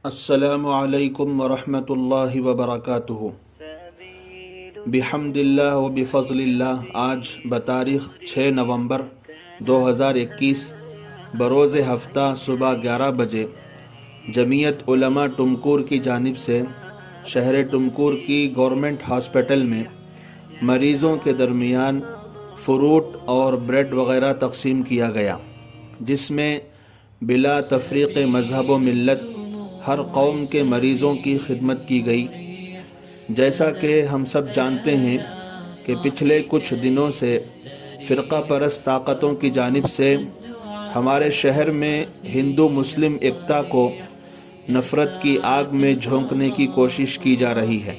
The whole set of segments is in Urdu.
السلام علیکم ورحمۃ اللہ وبرکاتہ۔ بحمد اللہ و بفضل اللہ۔ آج بتاریخ 6 نومبر 2021 بروز ہفتہ صبح 11 بجے جمعیت علماء ٹمکور کی جانب سے شہر ٹمکور کی گورنمنٹ ہاسپٹل میں مریضوں کے درمیان فروٹ اور بریڈ وغیرہ تقسیم کیا گیا، جس میں بلا تفریق مذہب و ملت ہر قوم کے مریضوں کی خدمت کی گئی۔ جیسا کہ ہم سب جانتے ہیں کہ پچھلے کچھ دنوں سے فرقہ پرست طاقتوں کی جانب سے ہمارے شہر میں ہندو مسلم ایکتا کو نفرت کی آگ میں جھونکنے کی کوشش کی جا رہی ہے۔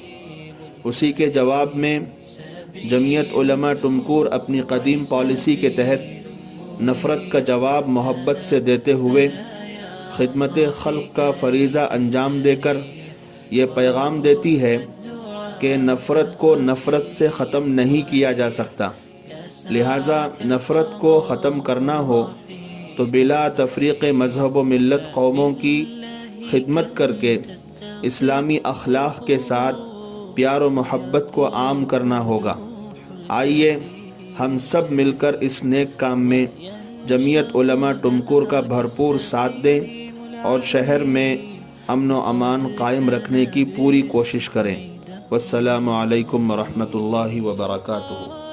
اسی کے جواب میں جمعیت علماء ٹمکور اپنی قدیم پالیسی کے تحت نفرت کا جواب محبت سے دیتے ہوئے خدمت خلق کا فریضہ انجام دے کر یہ پیغام دیتی ہے کہ نفرت کو نفرت سے ختم نہیں کیا جا سکتا، لہٰذا نفرت کو ختم کرنا ہو تو بلا تفریق مذہب و ملت قوموں کی خدمت کر کے اسلامی اخلاق کے ساتھ پیار و محبت کو عام کرنا ہوگا۔ آئیے ہم سب مل کر اس نیک کام میں جمعیت علماء ٹمکور کا بھرپور ساتھ دیں اور شہر میں امن و امان قائم رکھنے کی پوری کوشش کریں۔ والسلام علیکم ورحمۃ اللہ وبرکاتہ۔